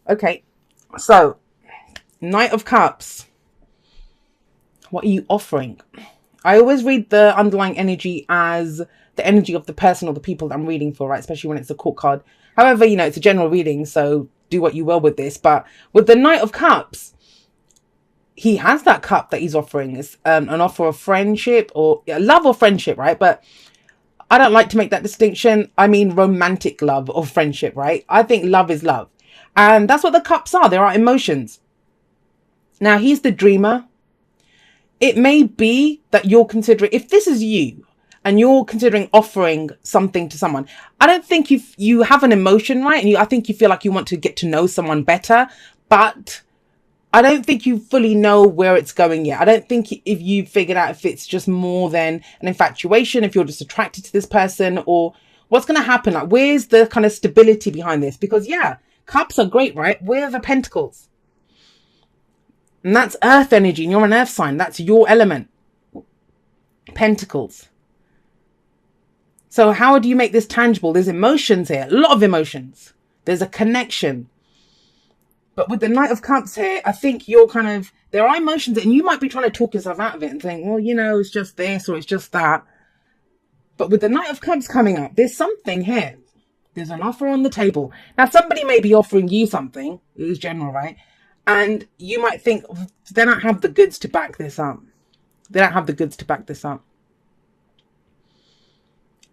Okay, so Knight of Cups. What are you offering? I always read the underlying energy as the energy of the person or the people that I'm reading for, right? Especially when it's a court card. However, it's a general reading, so do what you will with this. But with the Knight of Cups, he has that cup that he's offering. It's an offer of friendship or love or friendship, right? But I don't like to make that distinction. I mean romantic love or friendship, right? I think love is love. And that's what the cups are. There are emotions. Now, he's the dreamer. It may be that you're considering, if this is you and you're considering offering something to someone, I don't think you have an emotion, right? And I think you feel like you want to get to know someone better, but I don't think you fully know where it's going yet. I don't think if you've figured out if it's just more than an infatuation, if you're just attracted to this person, or what's going to happen. Like, where's the kind of stability behind this? Because yeah, cups are great, right? Where are the pentacles? And that's earth energy, and you're an earth sign. That's your element. Pentacles. So how do you make this tangible? There's emotions here, a lot of emotions. There's a connection. But with the Knight of Cups here, I think you're there are emotions, and you might be trying to talk yourself out of it and think, well, it's just this or it's just that. But with the Knight of Cups coming up, there's something here. There's an offer on the table. Now, somebody may be offering you something. It is general, right? And you might think, they don't have the goods to back this up. They don't have the goods to back this up.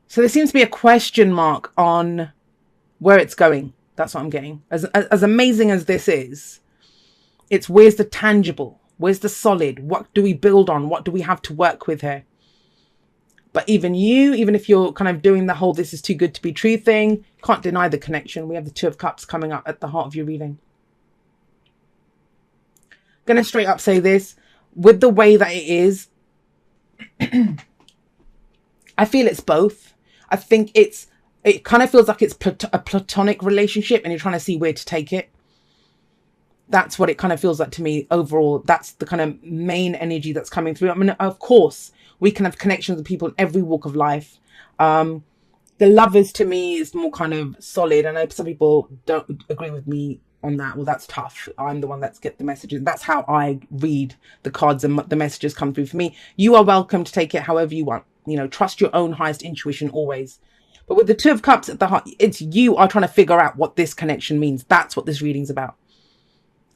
So there seems to be a question mark on where it's going. That's what I'm getting. As amazing as this is, it's where's the tangible? Where's the solid? What do we build on? What do we have to work with here? But even if you're kind of doing the whole this is too good to be true thing, can't deny the connection. We have the Two of Cups coming up at the heart of your reading. Going to straight up say this, with the way that it is, I feel it's both. I think it kind of feels like it's a platonic relationship and you're trying to see where to take it. That's what it kind of feels like to me overall. That's the kind of main energy that's coming through. I mean, of course, we can have connections with people in every walk of life. The lovers to me is more kind of solid. I know some people don't agree with me on that. Well, that's tough. I'm the one that's get the messages. That's how I read the cards and the messages come through for me. You are welcome to take it however you want. Trust your own highest intuition always. But with the Two of Cups at the heart, it's you are trying to figure out what this connection means. That's what this reading's about.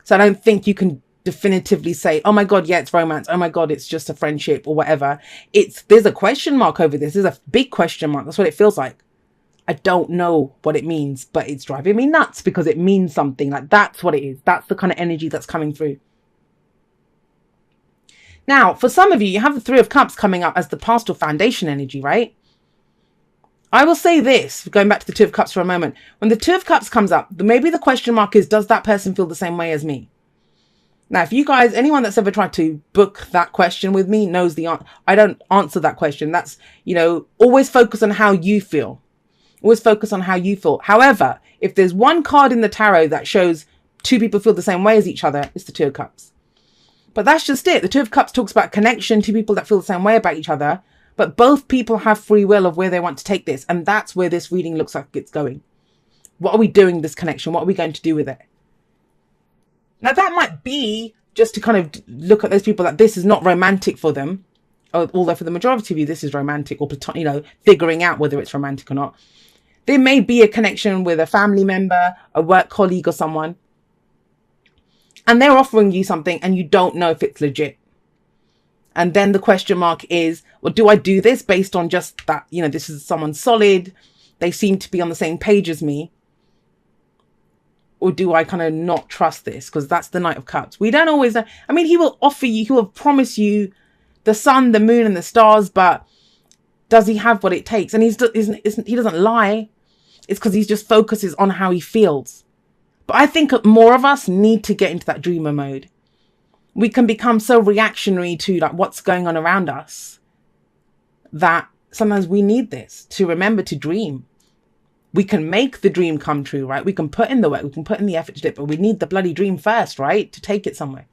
So I don't think you can definitively say, oh my God, yeah, it's romance. Oh my God, it's just a friendship or whatever. There's a question mark over this. There's a big question mark. That's what it feels like. I don't know what it means, but it's driving me nuts because it means something. Like, that's what it is. That's the kind of energy that's coming through. Now, for some of you, you have the Three of Cups coming up as the pastoral foundation energy, right? I will say this, going back to the Two of Cups for a moment. When the Two of Cups comes up, maybe the question mark is, does that person feel the same way as me? Now, if you guys, anyone that's ever tried to book that question with me knows the answer. I don't answer that question. That's, always focus on how you feel. Always focus on how you feel. However, if there's one card in the tarot that shows two people feel the same way as each other, it's the Two of Cups. But that's just it. The Two of Cups talks about connection, two people that feel the same way about each other. But both people have free will of where they want to take this. And that's where this reading looks like it's going. What are we doing with this connection? What are we going to do with it? Now, that might be just to kind of look at those people that this is not romantic for them. Although for the majority of you, this is romantic or, figuring out whether it's romantic or not. There may be a connection with a family member, a work colleague or someone. And they're offering you something and you don't know if it's legit. And then the question mark is, well, do I do this based on just that, this is someone solid. They seem to be on the same page as me. Or do I kind of not trust this? Because that's the Knight of Cups. We don't always know. I mean, he will offer you, he will promise you the sun, the moon and the stars, but does he have what it takes? And he doesn't lie. It's because he just focuses on how he feels. But I think more of us need to get into that dreamer mode. We can become so reactionary to what's going on around us that sometimes we need this to remember to dream. We can make the dream come true, right? We can put in the work, we can put in the effort to do it, but we need the bloody dream first, right? To take it somewhere.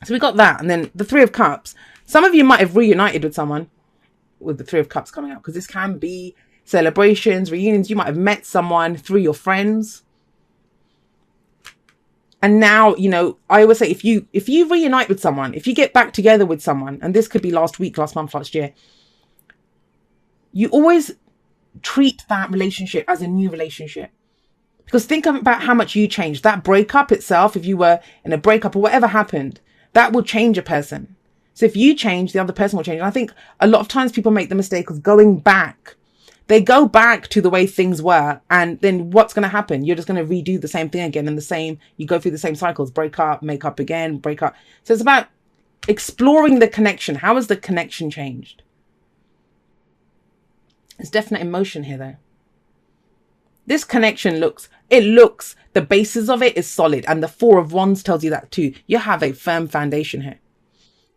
So we got that. And then the Three of Cups. Some of you might have reunited with someone with the Three of Cups coming up, because this can be celebrations, reunions. You might have met someone through your friends. And now, you know, I always say, if you reunite with someone, if you get back together with someone, and this could be last week, last month, last year, you always treat that relationship as a new relationship. Because think about how much you changed. That breakup itself, if you were in a breakup or whatever happened, that will change a person. So if you change, the other person will change. And I think a lot of times people make the mistake of going back. They go back to the way things were, and then what's going to happen? You're just going to redo the same thing again, and you go through the same cycles, break up, make up again, break up. So it's about exploring the connection. How has the connection changed? There's definite emotion here though. This connection the basis of it is solid, and the Four of Wands tells you that too. You have a firm foundation here.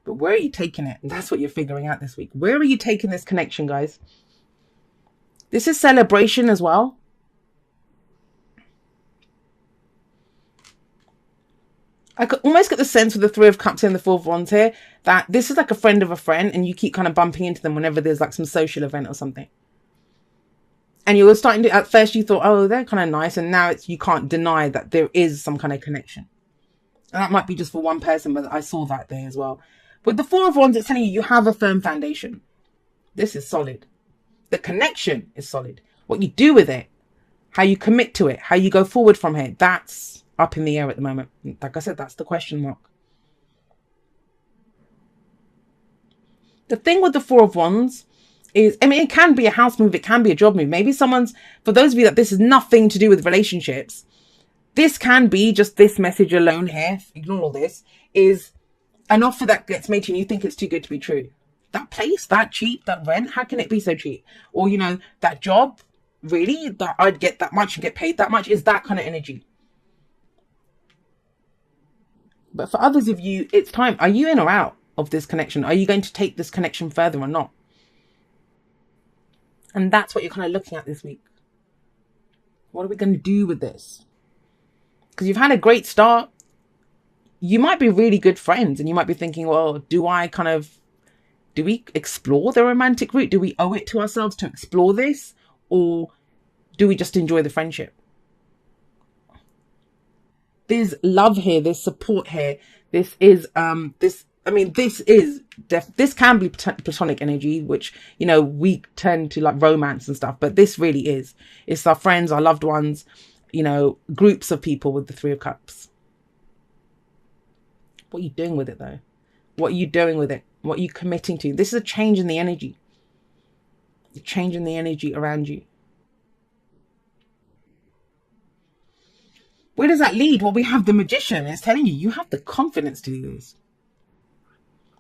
But where are you taking it? And that's what you're figuring out this week. Where are you taking this connection, guys? This is celebration as well. I could almost get the sense with the Three of Cups and the Four of Wands here that this is like a friend of a friend, and you keep kind of bumping into them whenever there's like some social event or something. And you were starting to, at first you thought, oh, they're kind of nice. And now you can't deny that there is some kind of connection. And that might be just for one person, but I saw that there as well. With the Four of Wands, it's telling you have a firm foundation. This is solid. The connection is solid. What you do with it, how you commit to it, how you go forward from here, that's up in the air at the moment. Like I said, that's the question mark. The thing with the Four of Wands is, I mean, it can be a house move, it can be a job move. Maybe for those of you that this is nothing to do with relationships, this can be just this message alone here, ignore all this, is an offer that gets made to you and you think it's too good to be true. That place, that cheap, that rent, how can it be so cheap? Or, you know, that job, really? That I'd get that much and get paid that much? Is that kind of energy. But for others of you, it's time. Are you in or out of this connection? Are you going to take this connection further or not? And that's what you're kind of looking at this week. What are we going to do with this? Because you've had a great start. You might be really good friends and you might be thinking, well, do we explore the romantic route? Do we owe it to ourselves to explore this? Or do we just enjoy the friendship? There's love here. There's support here. This can be platonic energy, which, you know, we tend to like romance and stuff, but this really is. It's our friends, our loved ones, you know, groups of people with the Three of Cups. What are you doing with it though? What are you doing with it? What are you committing to? This is a change in the energy. A change in the energy around you. Where does that lead? Well, we have the Magician. It's telling you have the confidence to do this.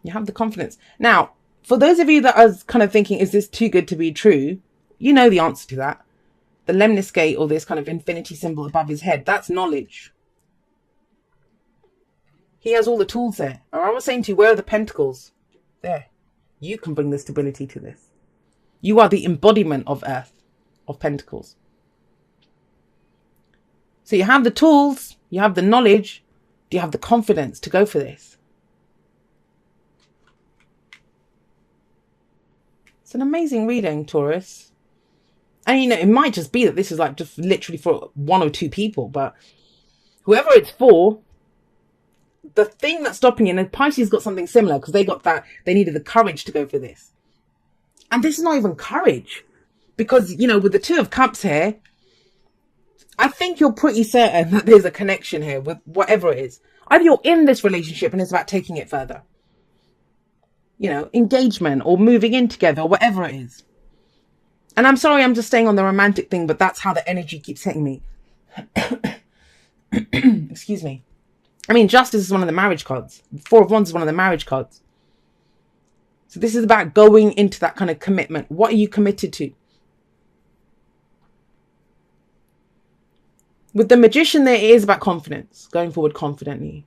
You have the confidence. Now, for those of you that are kind of thinking, is this too good to be true? You know the answer to that. The lemniscate, or this kind of infinity symbol above his head, that's knowledge. He has all the tools there. And I was saying to you, where are the pentacles? There. You can bring the stability to this. You are the embodiment of Earth, of Pentacles. So you have the tools, you have the knowledge, do you have the confidence to go for this? It's an amazing reading, Taurus. And, you know, it might just be that this is like just literally for one or two people, but whoever it's for, the thing that's stopping you, and Pisces got something similar because they needed the courage to go for this. And this is not even courage, because, you know, with the Two of Cups here, I think you're pretty certain that there's a connection here with whatever it is. Either you're in this relationship and it's about taking it further. You know, engagement or moving in together or whatever it is. And I'm sorry, I'm just staying on the romantic thing, but that's how the energy keeps hitting me. Excuse me. I mean, Justice is one of the marriage cards. Four of Wands is one of the marriage cards. So this is about going into that kind of commitment. What are you committed to? With the Magician there, it is about confidence. Going forward confidently.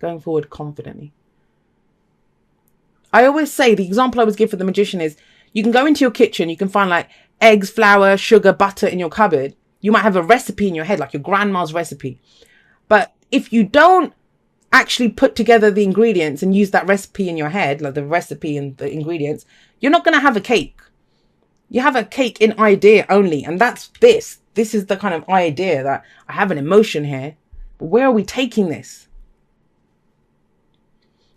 Going forward confidently. I always say, the example I always give for the Magician is, you can go into your kitchen, you can find like eggs, flour, sugar, butter in your cupboard. You might have a recipe in your head, like your grandma's recipe. But if you don't actually put together the ingredients and use that recipe in your head, like the recipe and the ingredients, you're not going to have a cake. You have a cake in idea only. And that's this. This is the kind of idea that I have an emotion here. But where are we taking this?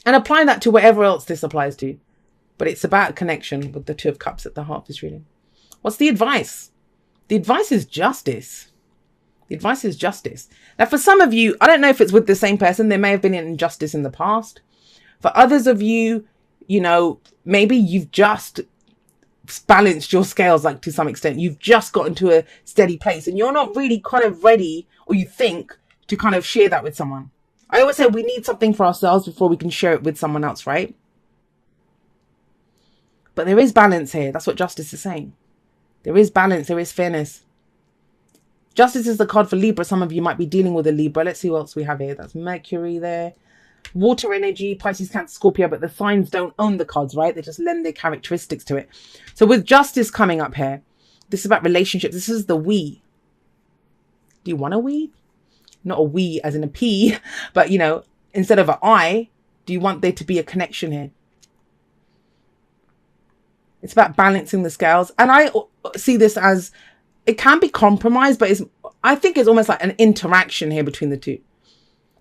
And apply that to whatever else this applies to. But it's about connection with the Two of Cups at the heart of this reading. What's the advice? The advice is justice. The advice is justice. Now, for some of you, I don't know if it's with the same person. There may have been an injustice in the past. For others of you, you know, maybe you've just balanced your scales, like to some extent. You've just gotten to a steady place and you're not really kind of ready, or you think, to kind of share that with someone. I always say we need something for ourselves before we can share it with someone else, right? But there is balance here. That's what justice is saying. There is balance. There is fairness. Justice is the card for Libra. Some of you might be dealing with a Libra. Let's see what else we have here. That's Mercury there. Water energy, Pisces, Cancer, Scorpio. But the signs don't own the cards, right? They just lend their characteristics to it. So with justice coming up here, this is about relationships. This is the we. Do you want a we? Not a we as in a P. But, you know, instead of an I, do you want there to be a connection here? It's about balancing the scales. And I see this as, it can be compromised, but I think it's almost like an interaction here between the two.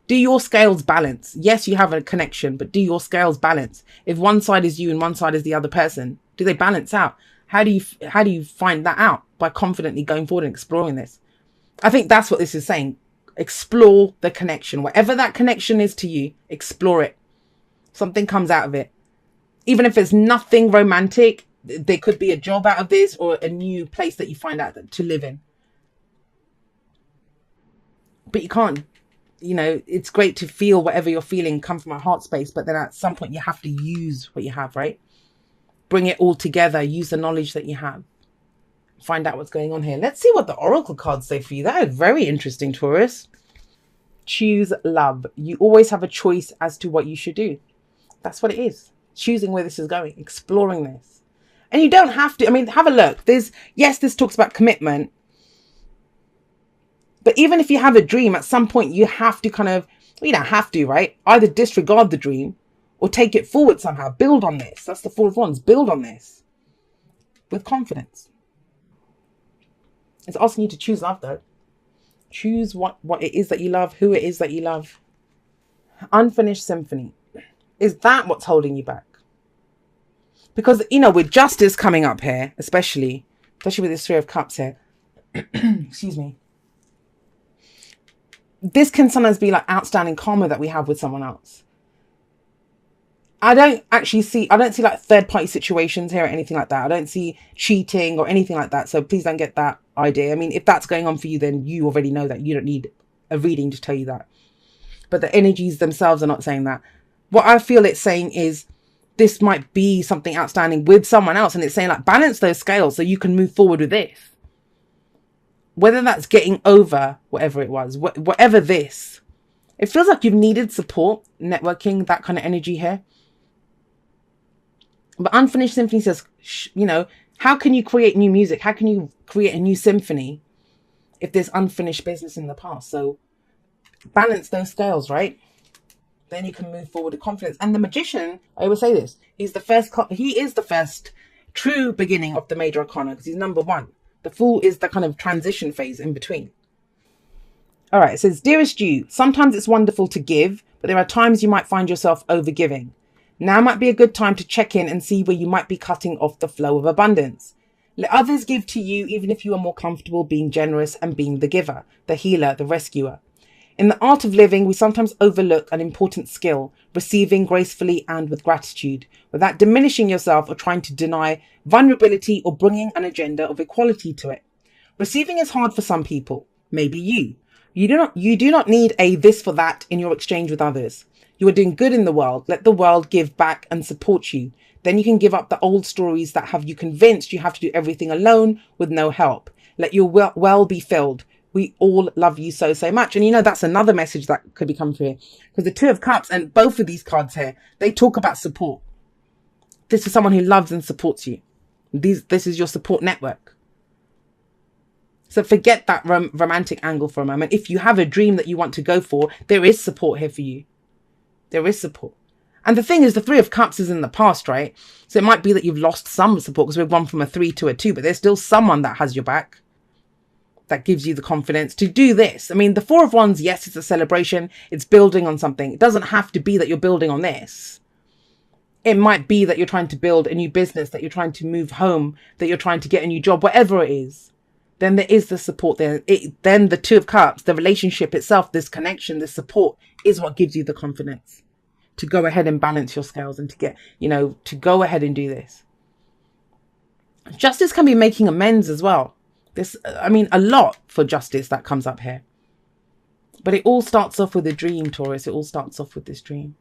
Do your scales balance? Yes, you have a connection, but do your scales balance? If one side is you and one side is the other person, do they balance out? How do you find that out? By confidently going forward and exploring this. I think that's what this is saying. Explore the connection. Whatever that connection is to you, explore it. Something comes out of it. Even if it's nothing romantic, there could be a job out of this or a new place that you find out to live in. But you can't, you know, it's great to feel whatever you're feeling come from a heart space, but then at some point you have to use what you have, right? Bring it all together, use the knowledge that you have. Find out what's going on here. Let's see what the oracle cards say for you. That is very interesting, Taurus. Choose love. You always have a choice as to what you should do. That's what it is. Choosing where this is going, exploring this. And you don't have to, I mean, have a look. Yes, this talks about commitment. But even if you have a dream, at some point you have to kind of, well, you don't have to, right? Either disregard the dream or take it forward somehow. Build on this. That's the Four of Wands. Build on this with confidence. It's asking you to choose love, though. Choose what it is that you love, who it is that you love. Unfinished symphony. Is that what's holding you back? Because, you know, with justice coming up here, especially with this Three of Cups here, excuse me, this can sometimes be like outstanding karma that we have with someone else. I don't see like third party situations here or anything like that. I don't see cheating or anything like that. So please don't get that idea. I mean, if that's going on for you, then you already know that. You don't need a reading to tell you that. But the energies themselves are not saying that. What I feel it's saying is this might be something outstanding with someone else. And it's saying like balance those scales so you can move forward with this. Whether that's getting over whatever it was, whatever this. It feels like you've needed support, networking, that kind of energy here. But Unfinished Symphony says, you know, how can you create new music? How can you create a new symphony if there's unfinished business in the past? So balance those scales, right? Then you can move forward with confidence. And the Magician, I always say this, he is the first true beginning of the major arcana because he's number one. The Fool is the kind of transition phase in between. All right, it says, dearest you, sometimes it's wonderful to give, but there are times you might find yourself overgiving. Now might be a good time to check in and see where you might be cutting off the flow of abundance. Let others give to you, even if you are more comfortable being generous and being the giver, the healer, the rescuer. In the art of living, we sometimes overlook an important skill, receiving gracefully and with gratitude, without diminishing yourself or trying to deny vulnerability or bringing an agenda of equality to it. Receiving is hard for some people, maybe you. You do not need a this for that in your exchange with others. You are doing good in the world. Let the world give back and support you. Then you can give up the old stories that have you convinced you have to do everything alone with no help. Let your well be filled. We all love you so, so much. And you know, that's another message that could be coming through here. Because the Two of Cups and both of these cards here, they talk about support. This is someone who loves and supports you. This is your support network. So forget that romantic angle for a moment. If you have a dream that you want to go for, there is support here for you. There is support. And the thing is, the Three of Cups is in the past, right? So it might be that you've lost some support because we've gone from a 3 to a 2, but there's still someone that has your back. that gives you the confidence to do this. I mean, the Four of Wands, yes, it's a celebration. It's building on something. It doesn't have to be that you're building on this. It might be that you're trying to build a new business, that you're trying to move home, that you're trying to get a new job, whatever it is. Then there is the support there. Then the Two of Cups, the relationship itself, this connection, this support is what gives you the confidence to go ahead and balance your scales and to get, to go ahead and do this. Justice can be making amends as well. A lot for Justice that comes up here. But it all starts off with a dream, Taurus. It all starts off with this dream.